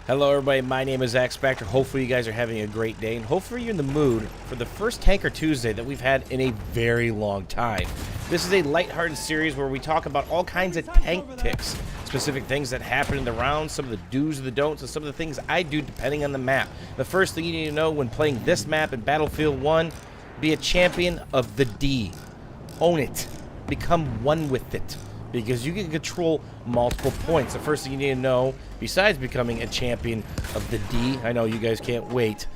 Hello everybody, my name is Zach Spector. Hopefully you guys are having a great day, and hopefully you're in the mood for the first Tanker Tuesday that we've had in a very long time. This is a lighthearted series where we talk about all kinds of tank ticks, specific things that happen in the round, some of the do's and the don'ts, and some of the things I do depending on the map. The first thing you need to know when playing this map in Battlefield 1, be a champion of the D. Own it. Become one with it, because you can control multiple points. The first thing you need to know, besides becoming a champion of the D, I know you guys can't wait,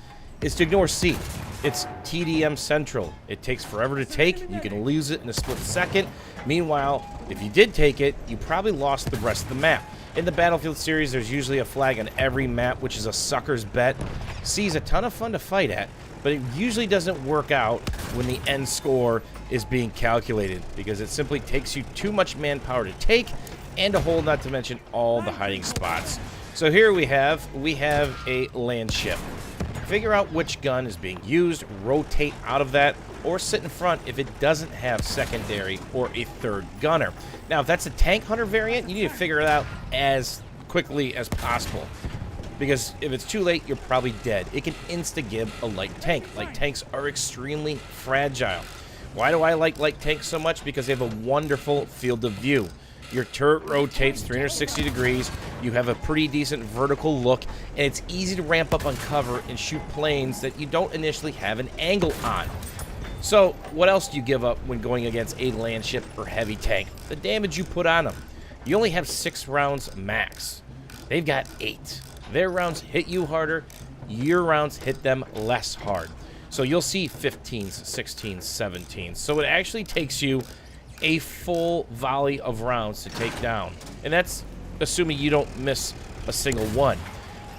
is to ignore C. It's TDM Central. It takes forever to take. You can lose it in a split second. Meanwhile, if you did take it, you probably lost the rest of the map. In the Battlefield series, there's usually a flag on every map, which is a sucker's bet. C is a ton of fun to fight at, but it usually doesn't work out when the end score is being calculated, because it simply takes you too much manpower to take and to hold, not to mention all the hiding spots. So here we have a land ship. Figure out which gun is being used, rotate out of that, or sit in front if it doesn't have secondary or a third gunner. Now, if that's a tank hunter variant, you need to figure it out as quickly as possible, because if it's too late, you're probably dead. It can insta-gib a light tank. Light tanks are extremely fragile. Why do I like light tanks so much? Because they have a wonderful field of view. Your turret rotates 360 degrees, you have a pretty decent vertical look, and it's easy to ramp up on cover and shoot planes that you don't initially have an angle on. So, what else do you give up when going against a land ship or heavy tank? The damage you put on them. You only have 6 rounds max. They've got 8. Their rounds hit you harder, your rounds hit them less hard. So you'll see 15s, 16s, 17s. So it actually takes you a full volley of rounds to take down. And that's assuming you don't miss a single one.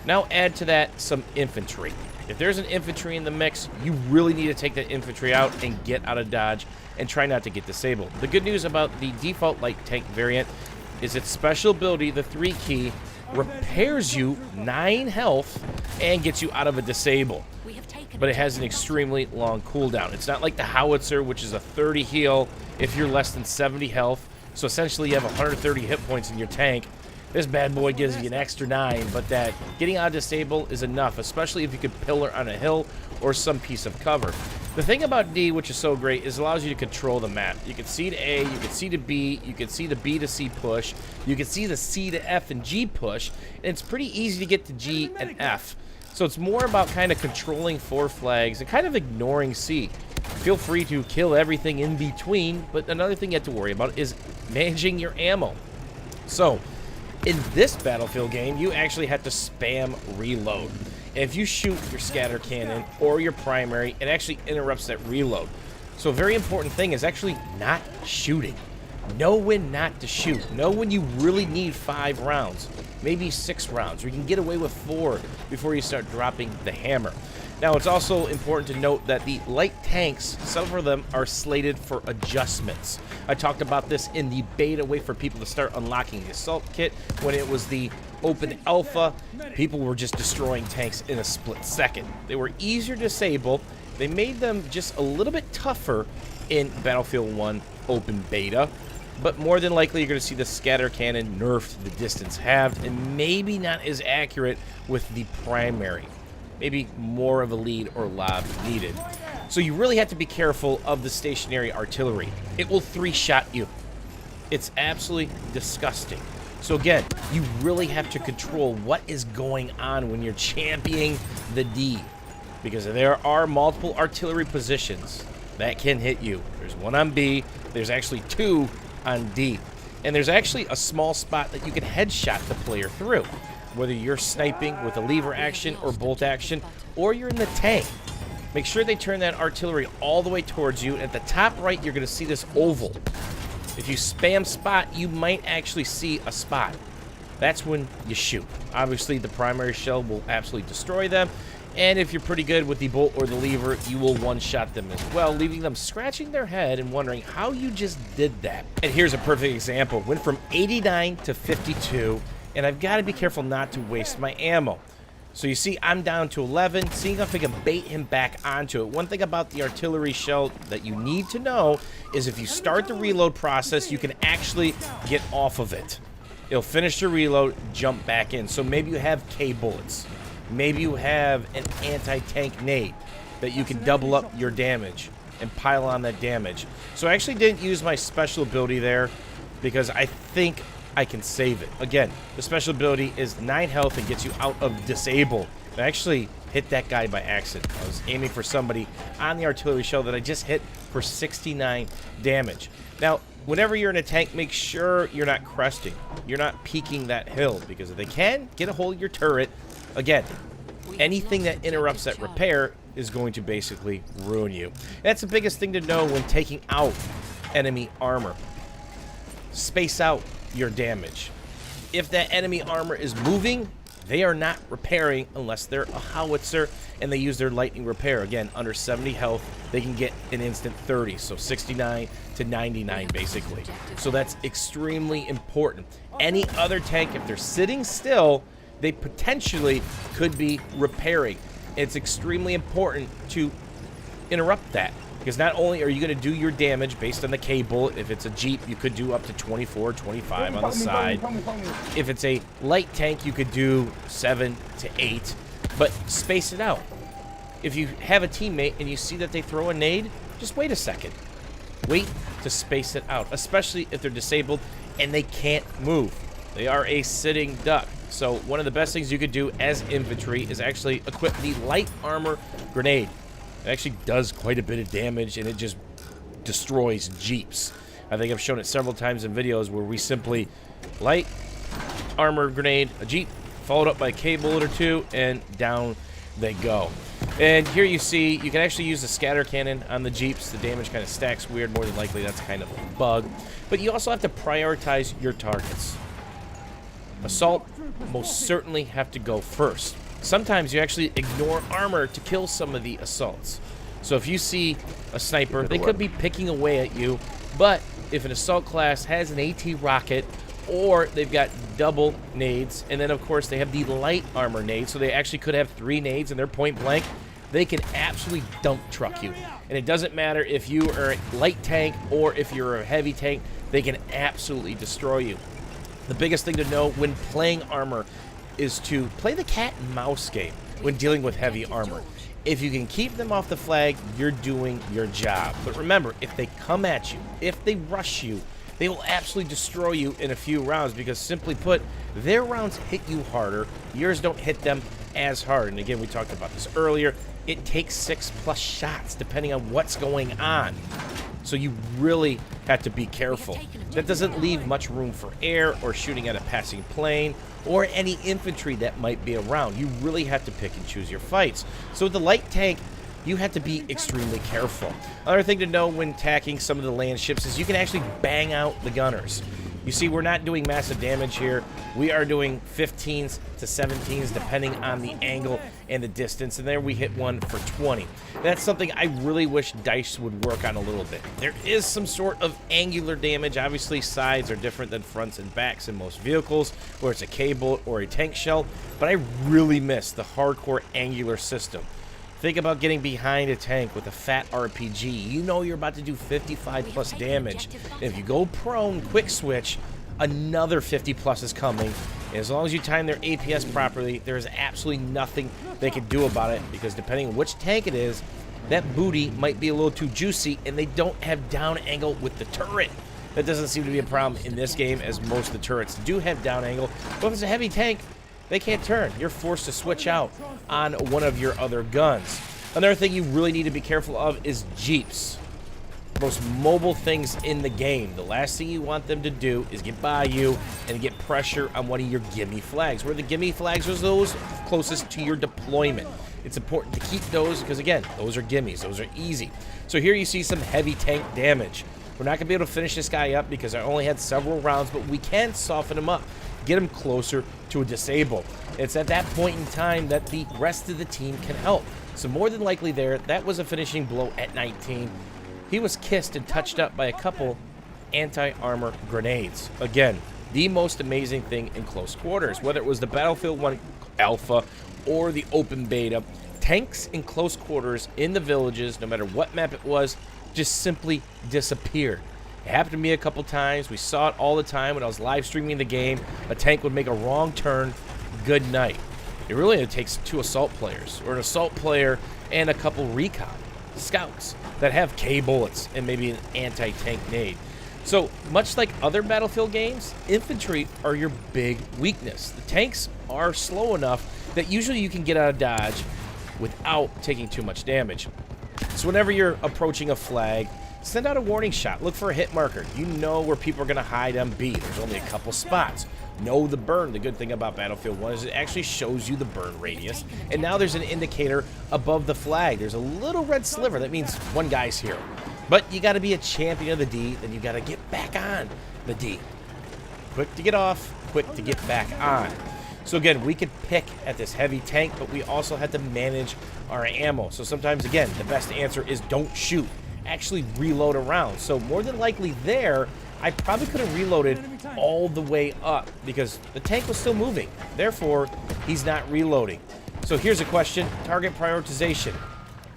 Now add to that some infantry. If there's an infantry in the mix, you really need to take that infantry out and get out of dodge and try not to get disabled. The good news about the default light tank variant is its special ability, the 3 key, repairs you 9 health and gets you out of a disable. But it has an extremely long cooldown. It's not like the howitzer, which is a 30 heal if you're less than 70 health. So essentially you have 130 hit points in your tank. This bad boy gives you an extra 9, but that getting out of disable is enough, especially if you could pillar on a hill or some piece of cover. The thing about D, which is so great, is it allows you to control the map. You can C to A, you can C to B, you can see the B to C push, you can see the C to F and G push, and it's pretty easy to get to G and F. So it's more about kind of controlling 4 flags and kind of ignoring C. Feel free to kill everything in between, but another thing you have to worry about is managing your ammo. So, in this Battlefield game, you actually have to spam reload. And if you shoot your scatter cannon or your primary, it actually interrupts that reload. So a very important thing is actually not shooting. Know when not to shoot. Know when you really need 5 rounds, maybe 6 rounds, or you can get away with 4 before you start dropping the hammer. Now, it's also important to note that the light tanks, some of them are slated for adjustments. I talked about this in the beta, way for people to start unlocking the assault kit. When it was the open alpha, people were just destroying tanks in a split second. They were easier to disable. They made them just a little bit tougher in Battlefield 1 open beta. But more than likely, you're going to see the scatter cannon nerfed, the distance halved, and maybe not as accurate with the primary. Maybe more of a lead or lob needed. So you really have to be careful of the stationary artillery. It will 3-shot you. It's absolutely disgusting. So again, you really have to control what is going on when you're championing the D, because there are multiple artillery positions that can hit you. There's one on B, there's actually 2 on D, and there's actually a small spot that you can headshot the player through, whether you're sniping with a lever action or bolt action, or you're in the tank. Make sure they turn that artillery all the way towards you. At the top right, you're going to see this oval. If you spam spot, you might actually see a spot. That's when you shoot. Obviously, the primary shell will absolutely destroy them, and if you're pretty good with the bolt or the lever, you will one-shot them as well, leaving them scratching their head and wondering how you just did that. And here's a perfect example. Went from 89 to 52, and I've got to be careful not to waste my ammo. So you see I'm down to 11, seeing if I can bait him back onto it. One thing about the artillery shell that you need to know is if you start the reload process, you can actually get off of it. It'll finish the reload, jump back in. So maybe you have K bullets. Maybe you have an anti-tank nade that you can double up your damage and pile on that damage. So I actually didn't use my special ability there because I think I can save it. Again, the special ability is 9 health and gets you out of disable. I actually hit that guy by accident. I was aiming for somebody on the artillery shell that I just hit for 69 damage. Now, whenever you're in a tank, make sure you're not cresting. You're not peeking that hill, because if they can get a hold of your turret, again, anything that interrupts that repair is going to basically ruin you. That's the biggest thing to know when taking out enemy armor. Space out your damage. If that enemy armor is moving, they are not repairing unless they're a howitzer and they use their lightning repair. Again, under 70 health, they can get an instant 30, so 69 to 99 basically. So that's extremely important. Any other tank, if they're sitting still, they potentially could be repairing. It's extremely important to interrupt that, because not only are you going to do your damage based on the K bullet. If it's a Jeep, you could do up to 24, 25 on the side. If it's a light tank, you could do 7 to 8, but space it out. If you have a teammate and you see that they throw a nade, just wait a second. Wait to space it out, especially if they're disabled and they can't move. They are a sitting duck. So one of the best things you could do as infantry is actually equip the light armor grenade. It actually does quite a bit of damage, and it just destroys Jeeps. I think I've shown it several times in videos where we simply light armor grenade a Jeep, followed up by a K bullet or two, and down they go. And here you see, you can actually use the scatter cannon on the Jeeps. The damage kind of stacks weird. More than likely, that's kind of a bug. But you also have to prioritize your targets. Assault most certainly have to go first. Sometimes you actually ignore armor to kill some of the assaults. So if you see a sniper, they could be picking away at you, but if an assault class has an AT rocket, or they've got double nades, and then of course they have the light armor nade, so they actually could have 3 nades and they're point blank, they can absolutely dump truck you. And it doesn't matter if you are a light tank or if you're a heavy tank, they can absolutely destroy you. The biggest thing to know when playing armor is to play the cat and mouse game when dealing with heavy armor. If you can keep them off the flag, you're doing your job. But remember, if they come at you, if they rush you, they will absolutely destroy you in a few rounds, because simply put, their rounds hit you harder, yours don't hit them as hard. And again, we talked about this earlier, it takes 6+ shots depending on what's going on. So you really have to be careful. That doesn't leave much room for air or shooting at a passing plane or any infantry that might be around. You really have to pick and choose your fights. So with the light tank, you have to be extremely careful. Another thing to know when attacking some of the land ships is you can actually bang out the gunners. You see, we're not doing massive damage here. We are doing 15s to 17s depending on the angle and the distance, and there we hit one for 20. That's something I really wish DICE would work on a little bit. There is some sort of angular damage. Obviously, sides are different than fronts and backs in most vehicles, where it's a K-bullet or a tank shell, but I really miss the hardcore angular system. Think about getting behind a tank with a fat RPG. You know you're about to do 55+ damage. And if you go prone, quick switch, another 50+ is coming. And as long as you time their APS properly, there is absolutely nothing they can do about it, because depending on which tank it is, that booty might be a little too juicy, and they don't have down angle with the turret. That doesn't seem to be a problem in this game, as most of the turrets do have down angle. But if it's a heavy tank, they can't turn. You're forced to switch out on one of your other guns. Another thing you really need to be careful of is Jeeps. Most mobile things in the game. The last thing you want them to do is get by you and get pressure on one of your gimme flags. Where the gimme flags are those closest to your deployment. It's important to keep those because, again, those are gimmies. Those are easy. So here you see some heavy tank damage. We're not going to be able to finish this guy up because I only had several rounds, but we can soften him up. Get him closer to a disable. It's at that point in time that the rest of the team can help. So more than likely there, that was a finishing blow at 19. He was kissed and touched up by a couple anti-armor grenades. Again, the most amazing thing in close quarters, whether it was the Battlefield 1 Alpha or the open beta, tanks in close quarters in the villages, no matter what map it was, just simply disappeared. It happened to me a couple times. We saw it all the time when I was live streaming the game. A tank would make a wrong turn. Good night. It really only takes 2 assault players, or an assault player and a couple recon scouts that have K bullets and maybe an anti-tank nade. So, much like other Battlefield games, infantry are your big weakness. The tanks are slow enough that usually you can get out of dodge without taking too much damage. So whenever you're approaching a flag, send out a warning shot. Look for a hit marker. You know where people are going to hide and be. There's only a couple spots. Know the burn. The good thing about Battlefield 1 is it actually shows you the burn radius. And now there's an indicator above the flag. There's a little red sliver. That means one guy's here. But you got to be a champion of the D, then you got to get back on the D. Quick to get off, quick to get back on. So again, we could pick at this heavy tank, but we also had to manage our ammo. So sometimes, again, the best answer is don't shoot. Actually reload around. So more than likely there, I probably could have reloaded all the way up because the tank was still moving. Therefore, he's not reloading. So here's a question. Target prioritization.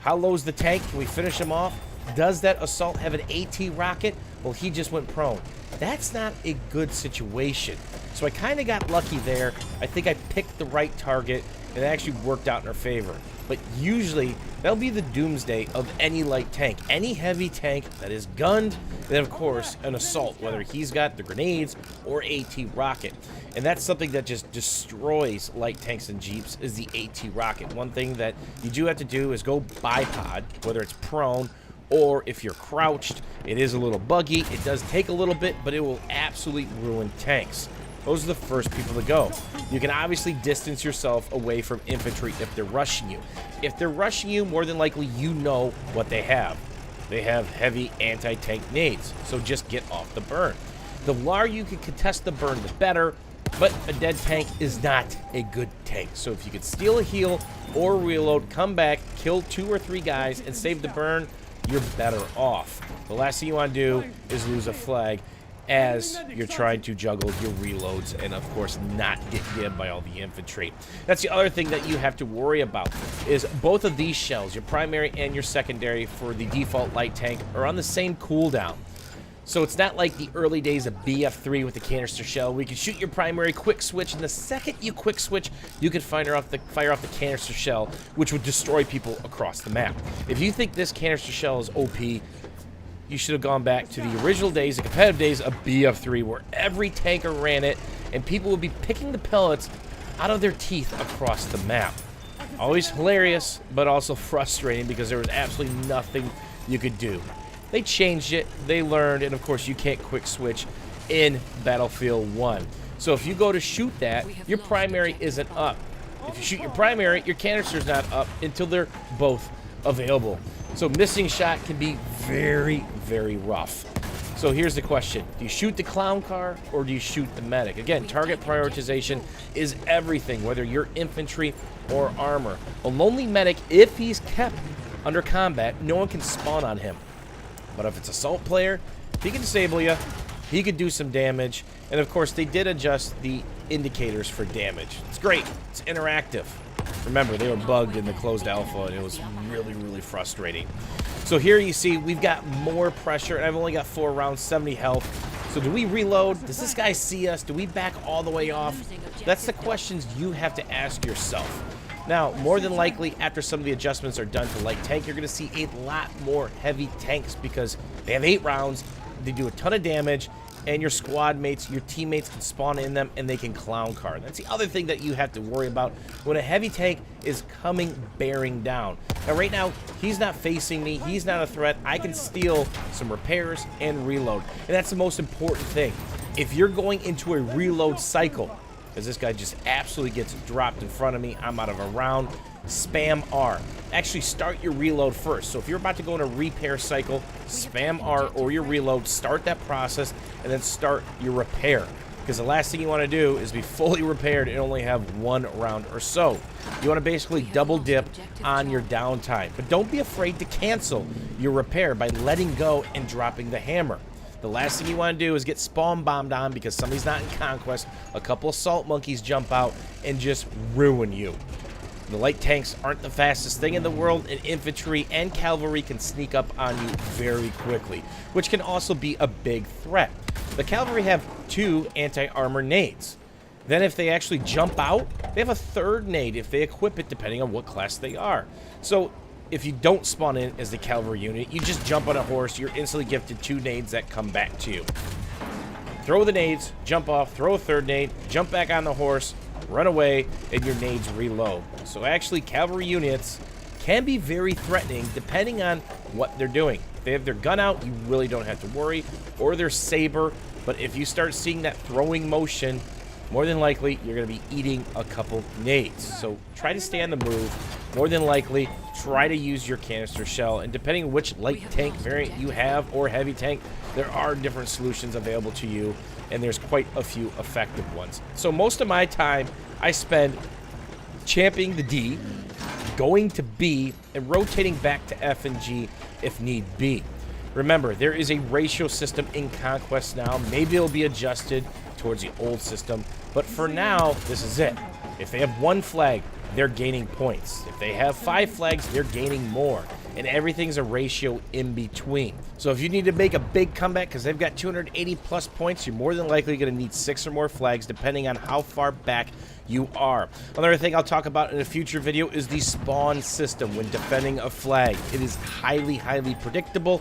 How low is the tank? Can we finish him off? Does that assault have an AT rocket? Well, he just went prone. That's not a good situation. So I kind of got lucky there. I think I picked the right target, and it actually worked out in our favor. But usually, that'll be the doomsday of any light tank. Any heavy tank that is gunned, and then of course, an assault, whether he's got the grenades or AT rocket. And that's something that just destroys light tanks and jeeps is the AT rocket. One thing that you do have to do is go bipod, whether it's prone or if you're crouched. It is a little buggy. It does take a little bit, but it will absolutely ruin tanks. Those are the first people to go. You can obviously distance yourself away from infantry if they're rushing you. If they're rushing you, more than likely you know what they have. They have heavy anti-tank nades, so just get off the burn. The longer you can contest the burn, the better, but a dead tank is not a good tank. So if you could steal a heal or reload, come back, kill 2 or 3 guys, and save the burn, you're better off. The last thing you want to do is lose a flag as you're trying to juggle your reloads and of course not get gibbed by all the infantry. That's the other thing that you have to worry about is both of these shells, your primary and your secondary for the default light tank, are on the same cooldown. So it's not like the early days of BF3 with the canister shell. We can shoot your primary, quick switch, and the second you quick switch, you can fire off the canister shell, which would destroy people across the map. If you think this canister shell is OP, you should have gone back to the original days, the competitive days of BF3, where every tanker ran it, and people would be picking the pellets out of their teeth across the map. Always hilarious, but also frustrating because there was absolutely nothing you could do. They changed it, they learned, and of course you can't quick switch in Battlefield 1. So if you go to shoot that, your primary isn't up. If you shoot your primary, your canister's not up until they're both available. So missing shot can be very, very rough. So here's the question. Do you shoot the clown car or do you shoot the medic? Again, target prioritization is everything, whether you're infantry or armor. A lonely medic, if he's kept under combat, no one can spawn on him. But if it's assault player, he can disable you, he could do some damage, and of course they did adjust the indicators for damage. It's great, it's interactive. Remember, they were bugged in the closed alpha, and it was really, really frustrating. So here you see we've got more pressure, and I've only got 4 rounds, 70 health. So do we reload? Does this guy see us? Do we back all the way off? That's the questions you have to ask yourself. Now, more than likely, after some of the adjustments are done to light tank, you're going to see a lot more heavy tanks because they have 8 rounds, they do a ton of damage, and your squad mates, your teammates can spawn in them, and they can clown car. That's the other thing that you have to worry about when a heavy tank is coming bearing down. Now, right now, he's not facing me. He's not a threat. I can steal some repairs and reload, and that's the most important thing. If you're going into a reload cycle, because this guy just absolutely gets dropped in front of me, I'm out of a round, spam R. Actually, start your reload first. So if you're about to go in a repair cycle, spam R or your reload, start that process, and then start your repair. Because the last thing you want to do is be fully repaired and only have 1 round or so. You want to basically double dip on your downtime. But don't be afraid to cancel your repair by letting go and dropping the hammer. The last thing you want to do is get spawn bombed on because somebody's not in conquest. A couple assault monkeys jump out and just ruin you. The light tanks aren't the fastest thing in the world, and infantry and cavalry can sneak up on you very quickly, which can also be a big threat. The cavalry have 2 anti-armor nades. Then if they actually jump out, they have a 3rd nade if they equip it, depending on what class they are. So if you don't spawn in as the cavalry unit, you just jump on a horse, you're instantly gifted 2 nades that come back to you. Throw the nades, jump off, throw a 3rd nade, jump back on the horse, run away, and your nades reload. So actually, cavalry units can be very threatening depending on what they're doing. If they have their gun out, you really don't have to worry, or their saber. But if you start seeing that throwing motion, more than likely, you're going to be eating a couple nades. So try to stay on the move. More than likely, try to use your canister shell. And depending on which light tank variant you have or heavy tank, there are different solutions available to you. And there's quite a few effective ones. So most of my time, I spend championing the D, going to B, and rotating back to F and G if need be. Remember, there is a ratio system in Conquest now. Maybe it'll be adjusted towards the old system, but for now, this is it. If they have 1 flag, they're gaining points. If they have 5 flags, they're gaining more. And everything's a ratio in between. So if you need to make a big comeback because they've got 280 plus points, you're more than likely going to need 6 or more flags depending on how far back you are. Another thing I'll talk about in a future video is the spawn system when defending a flag. It is highly, highly predictable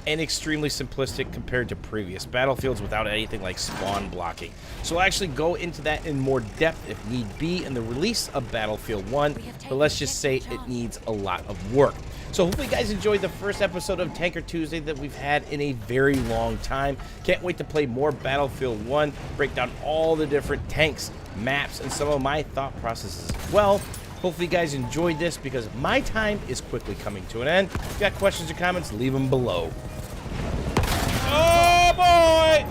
and extremely simplistic compared to previous battlefields without anything like spawn blocking. So I'll actually go into that in more depth if need be in the release of Battlefield 1, but let's just say it needs a lot of work. So hopefully you guys enjoyed the first episode of Tanker Tuesday that we've had in a very long time. Can't wait to play more Battlefield 1, break down all the different tanks, maps, and some of my thought processes as well. Hopefully you guys enjoyed this because my time is quickly coming to an end. If you got questions or comments, leave them below. Oh boy!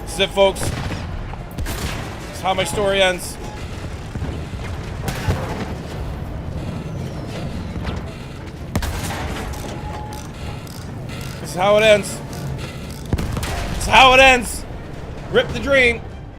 This is it, folks. This is how my story ends. This is how it ends. This is how it ends. Rip the dream.